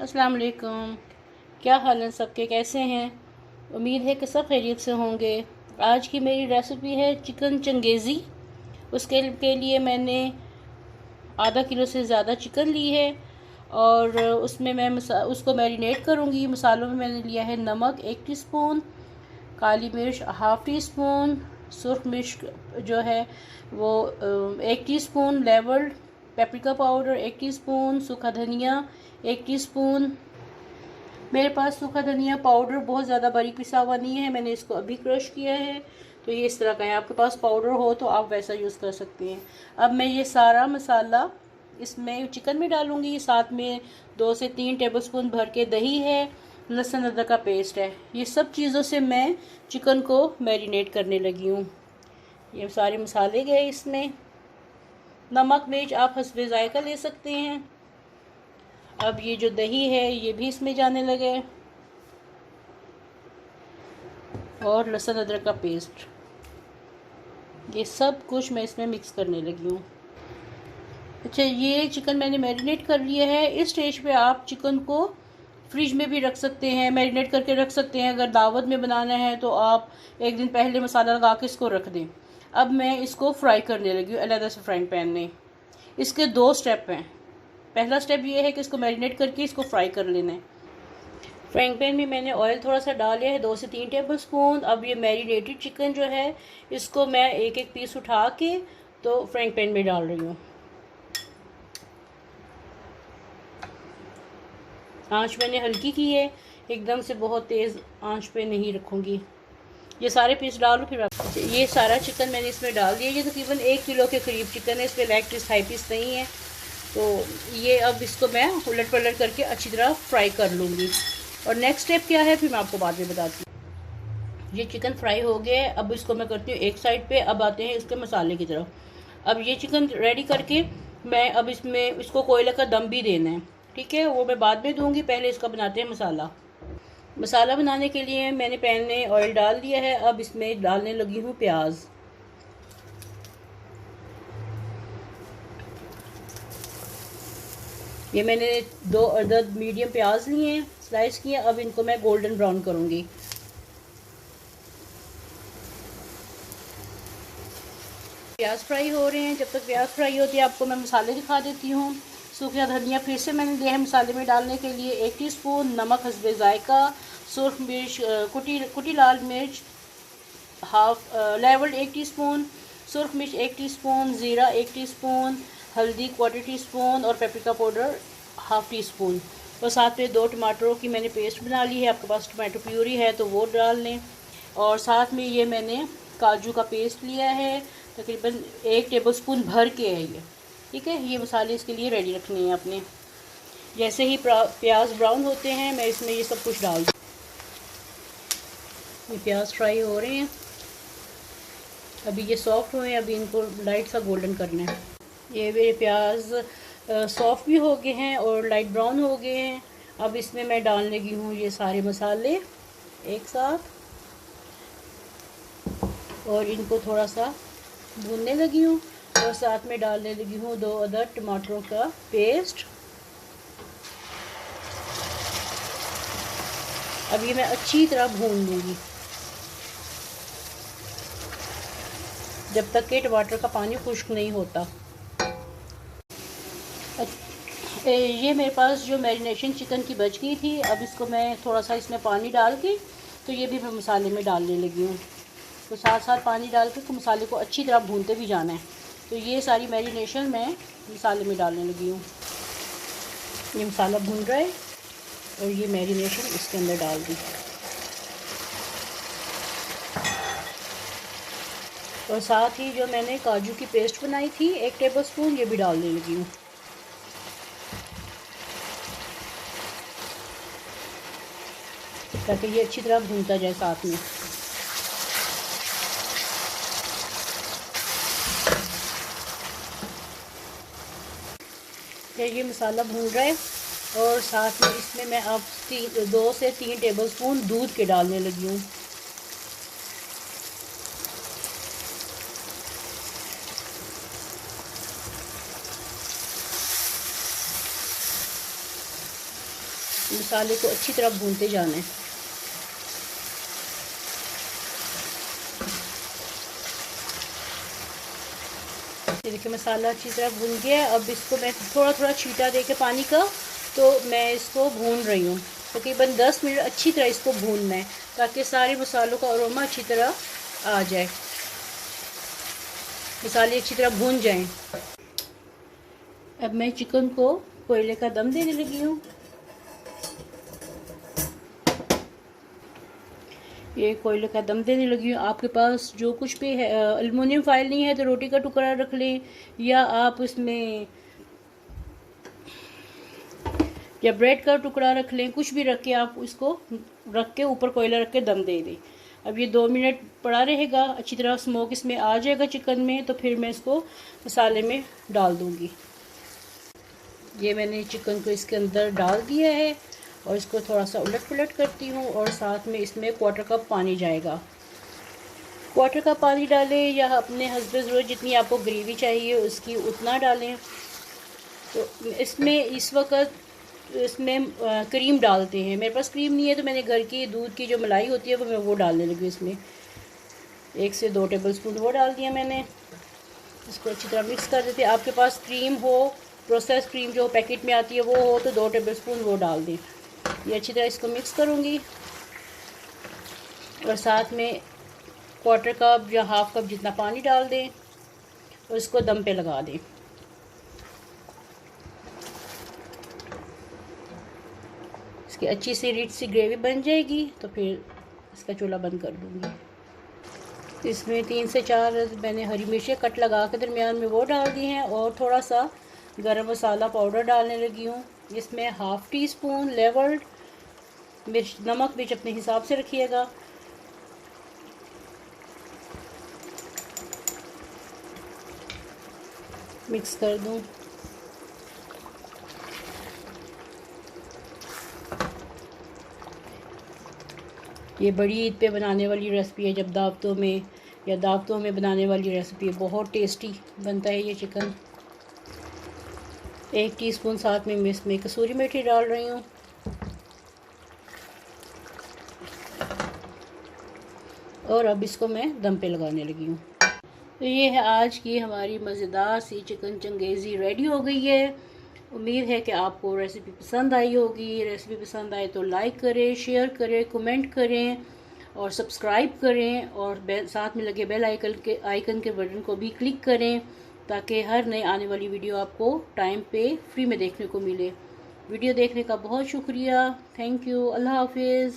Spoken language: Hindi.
अस्सलाम वालेकुम। क्या हाल है सबके, कैसे हैं? उम्मीद है कि सब खैरियत से होंगे। आज की मेरी रेसिपी है चिकन चंगेज़ी। उसके के लिए मैंने आधा किलो से ज़्यादा चिकन ली है और उसमें मैं उसको मैरिनेट करूँगी। मसालों में मैंने लिया है नमक 1 टीस्पून, काली मिर्च हाफ़ टी स्पून, सुरख मिर्च जो है वो 1 teaspoon, levelled paprika powder 1 teaspoon, सूखा धनिया 1 टीस्पून। मेरे पास सूखा धनिया पाउडर बहुत ज़्यादा बारीक पिसा हुआ नहीं है, मैंने इसको अभी क्रश किया है, तो ये इस तरह का है। आपके पास पाउडर हो तो आप वैसा यूज़ कर सकते हैं। अब मैं ये सारा मसाला इसमें चिकन में डालूँगी। साथ में 2 से 3 टेबलस्पून भर के दही है, लहसुन अदरक का पेस्ट है। ये सब चीज़ों से मैं चिकन को मैरिनेट करने लगी हूँ। ये सारे मसाले गए इसमें। नमक मिर्च आप हस्बे ज़ायका ले सकते हैं। अब ये जो दही है ये भी इसमें जाने लगे और लहसुन अदरक का पेस्ट, ये सब कुछ मैं इसमें मिक्स करने लगी हूँ। अच्छा, ये चिकन मैंने मैरिनेट कर लिया है। इस स्टेज पे आप चिकन को फ्रिज में भी रख सकते हैं, मैरिनेट करके रख सकते हैं। अगर दावत में बनाना है तो आप एक दिन पहले मसाला लगा के इसको रख दें। अब मैं इसको फ्राई करने लगी हूँ अलग से फ्राइंग पैन में। इसके 2 स्टेप हैं। पहला स्टेप ये है कि इसको मैरिनेट करके इसको फ्राई कर लेना है। फ्राइंग पैन में मैंने ऑयल थोड़ा सा डाल लिया है, 2 से 3 टेबलस्पून। अब ये मैरिनेटेड चिकन जो है इसको मैं एक एक पीस उठा के तो फ्राइंग पैन में डाल रही हूँ। आंच मैंने हल्की की है, एकदम से बहुत तेज़ आंच पे नहीं रखूँगी। ये सारे पीस डालो फिर आप। ये सारा चिकन मैंने इसमें डाल दिया। ये तकरीबन 1 किलो के करीब चिकन है, इसमें लेग पीस थाई पीस नहीं है। तो ये अब इसको मैं उलट पलट करके अच्छी तरह फ्राई कर लूँगी। और नेक्स्ट स्टेप क्या है फिर मैं आपको बाद में बताती हूँ। ये चिकन फ्राई हो गया है, अब इसको मैं करती हूँ एक साइड पे। अब आते हैं इसके मसाले की तरफ। अब ये चिकन रेडी करके मैं अब इसमें इसको कोयले का दम भी देना है, ठीक है, वो मैं बाद में दूँगी। पहले इसका बनाते हैं मसाला। मसाला बनाने के लिए मैंने पैन में ऑयल डाल दिया है। अब इसमें डालने लगी हूँ प्याज। ये मैंने 2 अदद मीडियम प्याज लिए हैं, स्लाइस किए। अब इनको मैं गोल्डन ब्राउन करूँगी। प्याज फ्राई हो रहे हैं। जब तक प्याज फ्राई होती है आपको मैं मसाले दिखा देती हूँ। सूखा धनिया फिर से मैंने लिया है मसाले में डालने के लिए 1 टीस्पून, नमक हस्बे ज़ायका, सुरख मिर्च कुटी लाल मिर्च हाफ लेवल्ड 1 टीस्पून, सुरख मिर्च 1 टीस्पून, ज़ीरा 1 टीस्पून, हल्दी 1/4 टीस्पून और paprika powder half tea spoon. और साथ में 2 टमाटरों की मैंने पेस्ट बना ली है। आपके पास टमाटो प्यूरी है तो वो डाल लें। और साथ में ये मैंने काजू का पेस्ट लिया है, तकरीबन 1 टेबलस्पून भर के है ये, ठीक है। ये मसाले इसके लिए रेडी रखने हैं अपने। जैसे ही प्याज ब्राउन होते हैं मैं इसमें ये सब कुछ डाल दूँ। ये प्याज फ्राई हो रहे हैं, अभी ये सॉफ्ट हुए हैं, अभी इनको लाइट सा गोल्डन करना है। ये मेरे प्याज सॉफ्ट भी हो गए हैं और लाइट ब्राउन हो गए हैं। अब इसमें मैं डालने लगी हूँ ये सारे मसाले एक साथ और इनको थोड़ा सा भूनने लगी हूँ। और साथ में डालने लगी हूँ 2 अदद टमाटरों का पेस्ट। अब ये मैं अच्छी तरह भून लूँगी जब तक कि टमाटर का पानी खुश्क नहीं होता। ये मेरे पास जो मैरिनेशन चिकन की बच गई थी, अब इसको मैं थोड़ा सा इसमें पानी डाल के तो ये भी मैं मसाले में डालने लगी हूँ। तो साथ साथ पानी डाल के तो मसाले को अच्छी तरह भूनते भी जाना है। तो ये सारी मैरिनेशन मैं मसाले में डालने लगी हूँ। ये मसाला भून रहा है और ये मैरिनेशन इसके अंदर डाल दी। और साथ ही जो मैंने काजू की पेस्ट बनाई थी 1 टेबलस्पून, ये भी डालने लगी हूँ। ताकि ये अच्छी तरह भूनता जाए साथ में। ये मसाला भून रहा है और साथ में इसमें मैं अब 2 से 3 टेबलस्पून दूध के डालने लगी हूँ। मसाले को अच्छी तरह भूनते जाना है। ये देखिए मसाला अच्छी तरह भून गया है। अब इसको मैं थोड़ा थोड़ा छींटा दे के पानी का, तो मैं इसको भून रही हूँ। तकरीबन 10 मिनट अच्छी तरह इसको भूनना है ताकि सारे मसालों का अरोमा अच्छी तरह आ जाए, मसाले अच्छी तरह भून जाएं। अब मैं चिकन को कोयले का दम देने लगी हूँ। ये कोयले का दम देने लगी हूँ। आपके पास जो कुछ भी है, एल्युमिनियम फाइल नहीं है तो रोटी का टुकड़ा रख लें, या आप उसमें या ब्रेड का टुकड़ा रख लें। कुछ भी रख के आप इसको रख के ऊपर कोयला रख के दम दे दें। अब ये 2 मिनट पड़ा रहेगा, अच्छी तरह स्मोक इसमें आ जाएगा चिकन में, तो फिर मैं इसको मसाले में डाल दूँगी। ये मैंने चिकन को इसके अंदर डाल दिया है और इसको थोड़ा सा उलट पुलट करती हूँ, और साथ में इसमें 1/4 कप पानी जाएगा। 1/4 कप पानी डालें, या अपने हस्ब ज़रूरत जितनी आपको ग्रेवी चाहिए उसकी उतना डालें। तो इसमें इस वक्त इसमें क्रीम डालते हैं। मेरे पास क्रीम नहीं है तो मैंने घर की दूध की जो मलाई होती है वो डालने लगी। इसमें 1 से 2 टेबलस्पून वो डाल दिया मैंने। इसको अच्छी तरह मिक्स कर देते हैं। आपके पास क्रीम हो, प्रोसेस क्रीम जो पैकेट में आती है वो हो, तो 2 टेबलस्पून वो डाल दें। ये अच्छी तरह इसको मिक्स करूँगी, और साथ में 1/4 कप या 1/2 कप जितना पानी डाल दें और इसको दम पे लगा दें। इसकी अच्छी सी रिच सी ग्रेवी बन जाएगी तो फिर इसका चूल्हा बंद कर दूँगी। इसमें 3 से 4 मैंने हरी मिर्चें कट लगा के दरमियान में वो डाल दी हैं, और थोड़ा सा गरम मसाला पाउडर डालने लगी हूँ। इसमें 1/2 टीस्पून लेवल्ड मिर्च, नमक मिर्च अपने हिसाब से रखिएगा। मिक्स कर दूँ। ये बड़ी ईद पे बनाने वाली रेसिपी है, जब दावतों में या दावतों में बनाने वाली रेसिपी है। बहुत टेस्टी बनता है ये चिकन। 1 टीस्पून साथ में मैं इसमें कसूरी मेथी डाल रही हूँ। और अब इसको मैं दम पे लगाने लगी हूँ। तो ये है आज की हमारी मज़ेदार सी चिकन चंगेज़ी रेडी हो गई है। उम्मीद है कि आपको रेसिपी पसंद आई होगी। रेसिपी पसंद आए तो लाइक करें, शेयर करें, कमेंट करें और सब्सक्राइब करें, और साथ में लगे बेल आइकन के बटन को भी क्लिक करें ताकि हर नई आने वाली वीडियो आपको टाइम पे फ्री में देखने को मिले। वीडियो देखने का बहुत शुक्रिया। Thank you. अल्लाह हाफिज़।